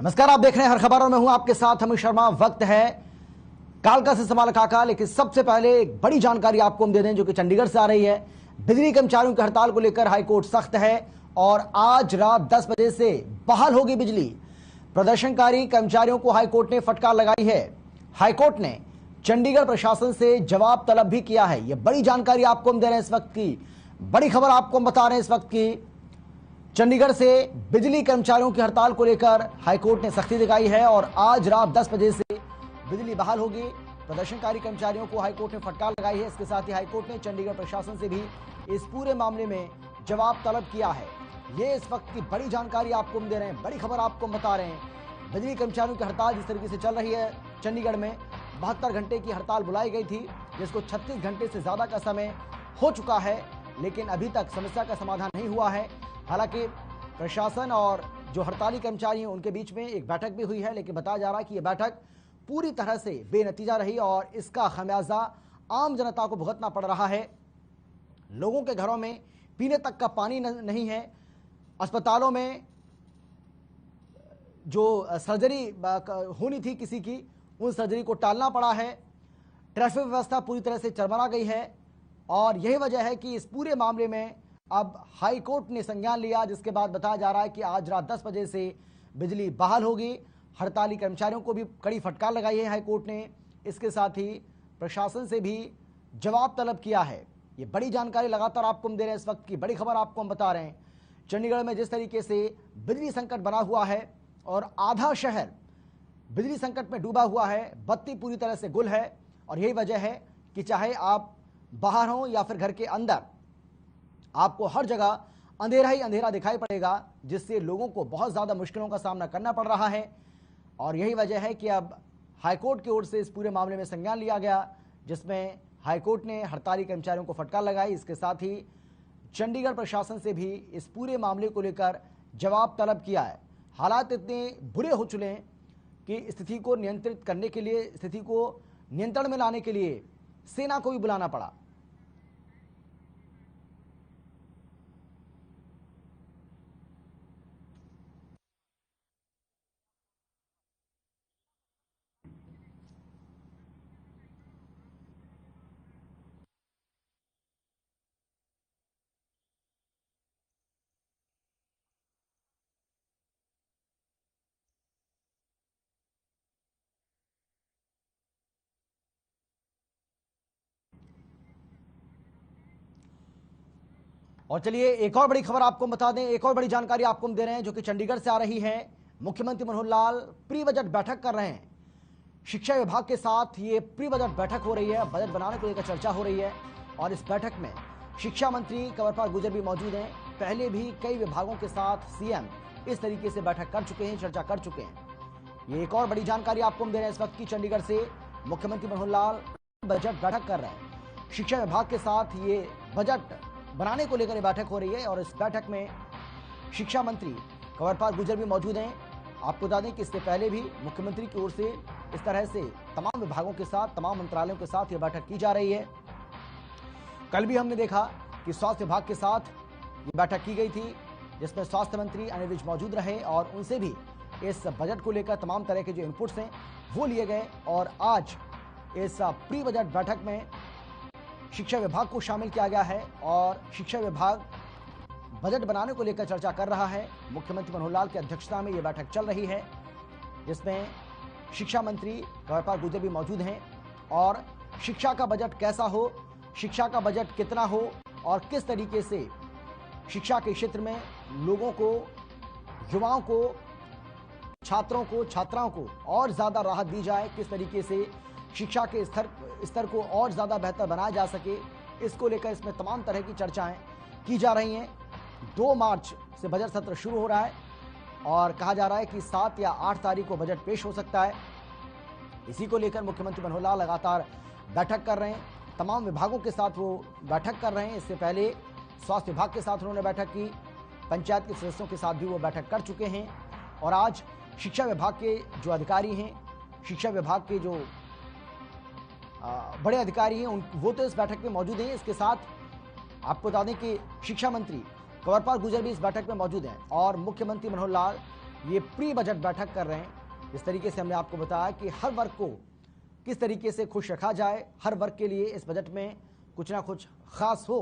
नमस्कार, आप देख रहे हैं हर खबर और मैं हूं आपके साथ अमित शर्मा। वक्त है कालका से सवाल काका, लेकिन सबसे पहले एक बड़ी जानकारी आपको हम दे दें जो कि चंडीगढ़ से आ रही है। बिजली कर्मचारियों की हड़ताल को लेकर हाईकोर्ट सख्त है और आज रात 10 बजे से बहाल होगी बिजली। प्रदर्शनकारी कर्मचारियों को हाईकोर्ट ने फटकार लगाई है। हाईकोर्ट ने चंडीगढ़ प्रशासन से जवाब तलब भी किया है। यह बड़ी जानकारी आपको हम दे रहे हैं इस वक्त की, बड़ी खबर आपको हम बता रहे हैं इस वक्त की। चंडीगढ़ से बिजली कर्मचारियों की हड़ताल को लेकर हाईकोर्ट ने सख्ती दिखाई है और आज रात 10 बजे से बिजली बहाल होगी। प्रदर्शनकारी कर्मचारियों को हाईकोर्ट ने फटकार लगाई है। इसके साथ ही हाईकोर्ट ने चंडीगढ़ प्रशासन से भी इस पूरे मामले में जवाब तलब किया है। ये इस वक्त की बड़ी जानकारी आपको हम दे रहे हैं, बड़ी खबर आपको हम बता रहे हैं। बिजली कर्मचारियों की हड़ताल जिस तरीके से चल रही है चंडीगढ़ में, 72 घंटे की हड़ताल बुलाई गई थी, जिसको 36 घंटे से ज्यादा का समय हो चुका है, लेकिन अभी तक समस्या का समाधान नहीं हुआ है। हालांकि प्रशासन और जो हड़ताली कर्मचारी हैं उनके बीच में एक बैठक भी हुई है, लेकिन बताया जा रहा है कि यह बैठक पूरी तरह से बेनतीजा रही और इसका खमियाजा आम जनता को भुगतना पड़ रहा है। लोगों के घरों में पीने तक का पानी नहीं है। अस्पतालों में जो सर्जरी होनी थी किसी की, उन सर्जरी को टालना पड़ा है। ट्रैफिक व्यवस्था पूरी तरह से चरमरा गई है और यही वजह है कि इस पूरे मामले में अब हाई कोर्ट ने संज्ञान लिया, जिसके बाद बताया जा रहा है कि आज रात 10 बजे से बिजली बहाल होगी। हड़ताली कर्मचारियों को भी कड़ी फटकार लगाई है हाई कोर्ट ने। इसके साथ ही प्रशासन से भी जवाब तलब किया है। ये बड़ी जानकारी लगातार आपको हम दे रहे हैं, इस वक्त की बड़ी खबर आपको हम बता रहे हैं। चंडीगढ़ में जिस तरीके से बिजली संकट बना हुआ है और आधा शहर बिजली संकट में डूबा हुआ है, बत्ती पूरी तरह से गुल है और यही वजह है कि चाहे आप बाहर हों या फिर घर के अंदर, आपको हर जगह अंधेरा ही अंधेरा दिखाई पड़ेगा, जिससे लोगों को बहुत ज़्यादा मुश्किलों का सामना करना पड़ रहा है। और यही वजह है कि अब हाईकोर्ट की ओर से इस पूरे मामले में संज्ञान लिया गया, जिसमें हाईकोर्ट ने हड़ताली कर्मचारियों को फटकार लगाई। इसके साथ ही चंडीगढ़ प्रशासन से भी इस पूरे मामले को लेकर जवाब तलब किया है। हालात इतने बुरे हो चुके हैं कि स्थिति को नियंत्रित करने के लिए, स्थिति को नियंत्रण में लाने के लिए सेना को भी बुलाना पड़ा। और चलिए एक और बड़ी खबर आपको बता दें, एक और बड़ी जानकारी आपको हम दे रहे हैं जो कि चंडीगढ़ से आ रही है। मुख्यमंत्री मनोहर लाल प्री बजट बैठक कर रहे हैं। शिक्षा विभाग के साथ ये प्री बजट बैठक हो रही है, बजट बनाने को लेकर चर्चा हो रही है और इस बैठक में शिक्षा मंत्री कंवरपाल गुर्जर भी मौजूद हैं। पहले भी कई विभागों के साथ सीएम इस तरीके से बैठक कर चुके हैं, चर्चा कर चुके हैं। ये एक और बड़ी जानकारी आपको हम दे रहे हैं इस वक्त की। चंडीगढ़ से मुख्यमंत्री मनोहर लाल बजट बैठक कर रहे हैं। शिक्षा विभाग के साथ ये बजट बनाने को लेकर बैठक हो रही है और इस बैठक में शिक्षा मंत्री कंवरपाल गुर्जर भी मौजूद हैं। आपको बता दें कि इससे पहले भी मुख्यमंत्री की ओर से इस तरह से तमाम विभागों के साथ, तमाम मंत्रालयों के साथ यह बैठक की जा रही है। कल भी हमने देखा कि स्वास्थ्य विभाग के साथ ये बैठक की गई थी, जिसमें स्वास्थ्य मंत्री अनिल विज मौजूद रहे और उनसे भी इस बजट को लेकर तमाम तरह के जो इनपुट्स हैं वो लिए गए। और आज इस प्री बजट बैठक में शिक्षा विभाग को शामिल किया गया है और शिक्षा विभाग बजट बनाने को लेकर चर्चा कर रहा है। मुख्यमंत्री मनोहर लाल की अध्यक्षता में यह बैठक चल रही है, जिसमें शिक्षा मंत्री कंवरपाल गुर्जर भी मौजूद हैं और शिक्षा का बजट कैसा हो, शिक्षा का बजट कितना हो और किस तरीके से शिक्षा के क्षेत्र में लोगों को, युवाओं को, छात्रों को, छात्राओं को और ज़्यादा राहत दी जाए, किस तरीके से शिक्षा के स्तर को और ज़्यादा बेहतर बनाया जा सके, इसको लेकर इसमें तमाम तरह की चर्चाएं की जा रही हैं। 2 मार्च से बजट सत्र शुरू हो रहा है और कहा जा रहा है कि 7 या 8 तारीख को बजट पेश हो सकता है। इसी को लेकर मुख्यमंत्री मनोहर लाल लगातार बैठक कर रहे हैं, तमाम विभागों के साथ वो बैठक कर रहे हैं। इससे पहले स्वास्थ्य विभाग के साथ उन्होंने बैठक की, पंचायत के सदस्यों के साथ भी वो बैठक कर चुके हैं और आज शिक्षा विभाग के जो अधिकारी हैं, शिक्षा विभाग के जो बड़े अधिकारी हैं वो तो इस बैठक में मौजूद हैं। इसके साथ आपको बता दें कि शिक्षा मंत्री कंवरपाल गुर्जर भी इस बैठक में मौजूद हैं और मुख्यमंत्री मनोहर लाल ये प्री बजट बैठक कर रहे हैं। इस तरीके से हमने आपको बताया कि हर वर्ग को किस तरीके से खुश रखा जाए, हर वर्ग के लिए इस बजट में कुछ ना कुछ खास हो,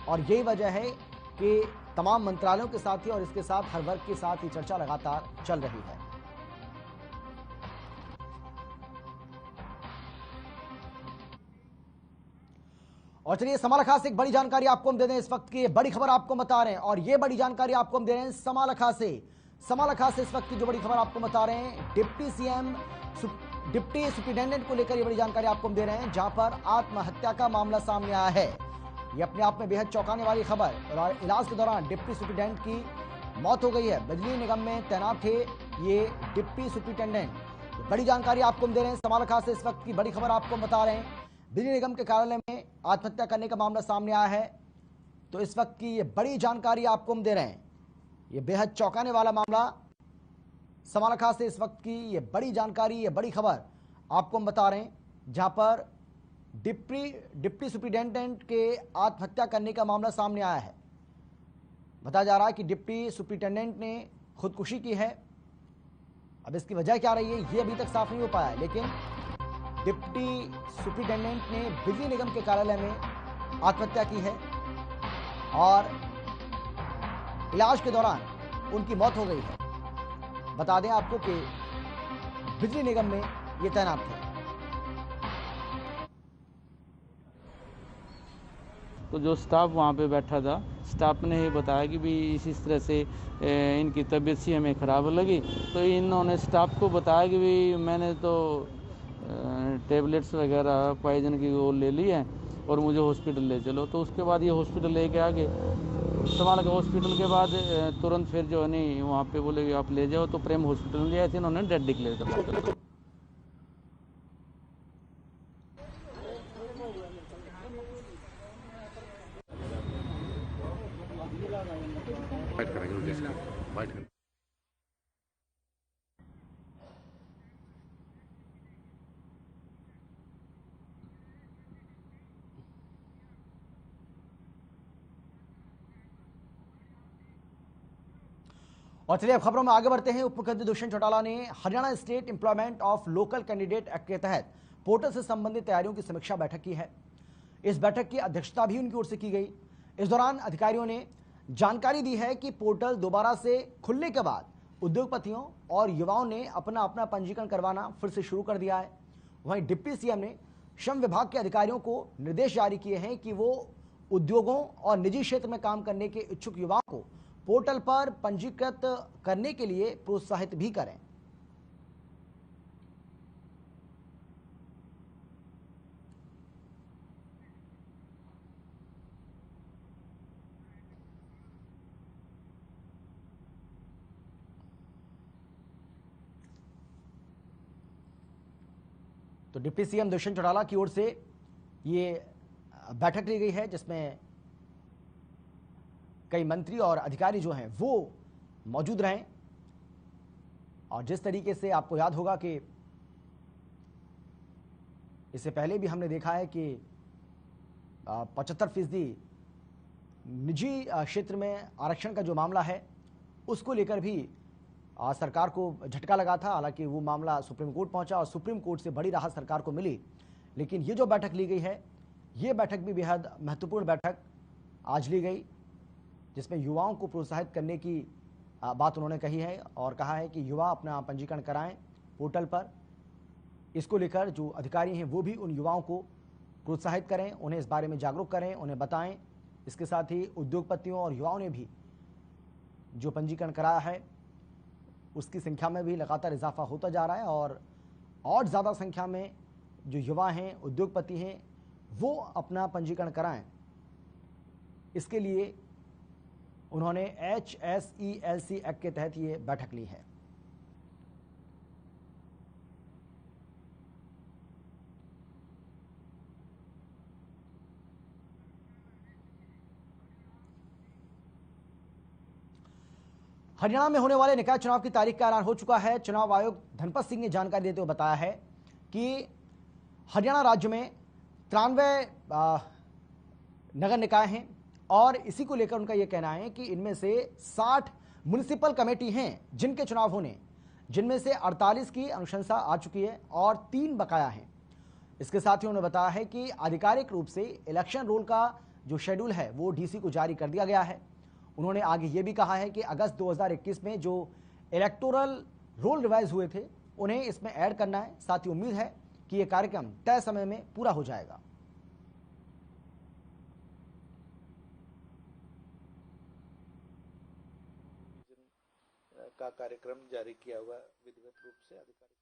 और यही वजह है कि तमाम मंत्रालयों के साथ ही और इसके साथ हर वर्ग के साथ ही चर्चा लगातार चल रही है। और चलिए समालखा से एक बड़ी जानकारी आपको हम दे दें। इस वक्त की बड़ी खबर आपको बता रहे हैं, और ये बड़ी जानकारी आपको हम दे रहे हैं समालखा से। समालखा से इस वक्त की जो बड़ी खबर आपको बता रहे हैं, डिप्टी सीएम डिप्टी सुप्रिंटेंडेंट को लेकर ये बड़ी जानकारी आपको हम दे रहे हैं, जहां पर आत्महत्या का मामला सामने आया है। ये अपने आप में बेहद चौंकाने वाली खबर। और इलाज के दौरान डिप्टी सुप्रिंटेंडेंट की मौत हो गई है। बिजली निगम में तैनात थे ये डिप्टी सुप्रिंटेंडेंट। बड़ी जानकारी आपको हम दे रहे हैं समालखा से। इस वक्त की बड़ी खबर आपको हम बता रहे हैं, बिजली निगम के कार्यालय में आत्महत्या करने का मामला सामने आया है। तो इस वक्त की ये बड़ी जानकारी आपको हम दे रहे हैं, ये बेहद चौंकाने वाला मामला समालखा से। इस वक्त की ये बड़ी जानकारी, ये बड़ी खबर आपको हम बता रहे हैं, जहां पर डिप्टी सुप्रिंटेंडेंट के आत्महत्या करने का मामला सामने आया है। बताया जा रहा है कि डिप्टी सुप्रिंटेंडेंट ने खुदकुशी की है। अब इसकी वजह क्या रही है ये अभी तक साफ नहीं हो पाया है, लेकिन डिप्टी सुप्रिंटेंडेंट ने बिजली निगम के कार्यालय में आत्महत्या की है और इलाज के दौरान उनकी मौत हो गई है। बता दें आपको कि बिजली निगम में ये तैनात थे। तो जो स्टाफ वहाँ पे बैठा था, स्टाफ ने ये बताया कि भी इस तरह से इनकी तबीयत सी हमें ख़राब लगी। तो इन्होंने स्टाफ को बताया कि भी मैंने तो टेबलेट्स वगैरह पॉइजन की वो ले ली है और मुझे हॉस्पिटल ले चलो। तो उसके बाद ये हॉस्पिटल लेके आ गए। समालखा हॉस्पिटल के बाद तुरंत फिर जो है नहीं वहाँ पे बोले कि आप ले जाओ, तो प्रेम हॉस्पिटल में ले आए थे, इन्होंने डेड डिक्लेयर कर दिया। और चलिए अब खबरों में आगे बढ़ते हैं। उप मुख्यमंत्री दुष्यंत चौटाला ने Haryana state employment of local candidate act के तहत पोर्टल से संबंधित तैयारियों की समीक्षा बैठक की है। इस बैठक की अध्यक्षता भी उनकी ओर से की गई। इस दौरान अधिकारियों ने जानकारी दी है कि पोर्टल दोबारा से खुलने के बाद उद्योगपतियों और युवाओं ने अपना अपना पंजीकरण करवाना फिर से शुरू कर दिया है। वहीं डिप्टी सीएम ने श्रम विभाग के अधिकारियों को निर्देश जारी किए हैं कि वो उद्योगों और निजी क्षेत्र में काम करने के इच्छुक युवाओं को पोर्टल पर पंजीकृत करने के लिए प्रोत्साहित भी करें। तो डिप्टी सीएम दुष्यंत चौटाला की ओर से ये बैठक ली गई है, जिसमें कई मंत्री और अधिकारी जो हैं वो मौजूद रहे। और जिस तरीके से आपको याद होगा कि इससे पहले भी हमने देखा है कि 75% निजी क्षेत्र में आरक्षण का जो मामला है उसको लेकर भी सरकार को झटका लगा था। हालांकि वो मामला सुप्रीम कोर्ट पहुंचा और सुप्रीम कोर्ट से बड़ी राहत सरकार को मिली। लेकिन ये जो बैठक ली गई है, ये बैठक भी बेहद महत्वपूर्ण बैठक आज ली गई, जिसमें युवाओं को प्रोत्साहित करने की बात उन्होंने कही है और कहा है कि युवा अपना पंजीकरण कराएं पोर्टल पर। इसको लेकर जो अधिकारी हैं वो भी उन युवाओं को प्रोत्साहित करें, उन्हें इस बारे में जागरूक करें, उन्हें बताएं। इसके साथ ही उद्योगपतियों और युवाओं ने भी जो पंजीकरण कराया है उसकी संख्या में भी लगातार इजाफा होता जा रहा है और ज़्यादा संख्या में जो युवा हैं, उद्योगपति हैं, वो अपना पंजीकरण कराएं। इसके लिए उन्होंने HSELC एक्ट के तहत ये बैठक ली है। हरियाणा में होने वाले निकाय चुनाव की तारीख का ऐलान हो चुका है। चुनाव आयोग धनपत सिंह ने जानकारी देते हुए बताया है कि हरियाणा राज्य में 93 नगर निकाय हैं और इसी को लेकर उनका यह कहना है कि इनमें से 60 म्युनिसिपल कमेटी हैं जिनके चुनाव होने, जिनमें से 48 की अनुशंसा आ चुकी है और 3 बकाया हैं। इसके साथ ही उन्होंने बताया है कि आधिकारिक रूप से इलेक्शन रोल का जो शेड्यूल है वो डीसी को जारी कर दिया गया है। उन्होंने आगे ये भी कहा है कि अगस्त 2021 में जो इलेक्टोरल रोल रिवाइज हुए थे उन्हें इसमें ऐड करना है। साथ ही उम्मीद है कि यह कार्यक्रम तय समय में पूरा हो जाएगा। का कार्यक्रम जारी किया हुआ विधिवत रूप से आधिकारिक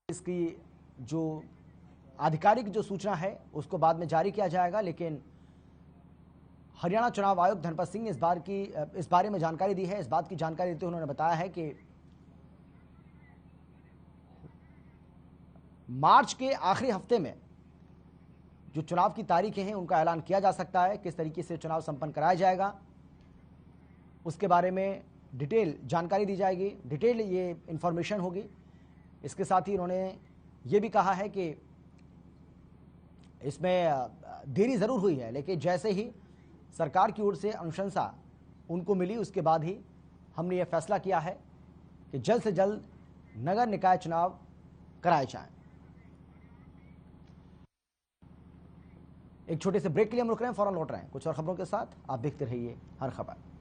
इसकी जो आधिकारिक जो सूचना है उसको बाद में जारी किया जाएगा, लेकिन हरियाणा चुनाव आयुक्त धनपत सिंह ने इस बारे में जानकारी दी है। इस बात की जानकारी देते हुए उन्होंने बताया है कि मार्च के आखिरी हफ्ते में जो चुनाव की तारीखें हैं उनका ऐलान किया जा सकता है। किस तरीके से चुनाव संपन्न कराया जाएगा उसके बारे में डिटेल जानकारी दी जाएगी, डिटेल ये इंफॉर्मेशन होगी। इसके साथ ही उन्होंने ये भी कहा है कि इसमें देरी ज़रूर हुई है, लेकिन जैसे ही सरकार की ओर से अनुशंसा उनको मिली उसके बाद ही हमने ये फैसला किया है कि जल्द से जल्द नगर निकाय चुनाव कराए जाएं। एक छोटे से ब्रेक के लिए हम रुक रहे हैं, फौरन लौट रहे हैं कुछ और खबरों के साथ। आप देखते रहिए हर खबर।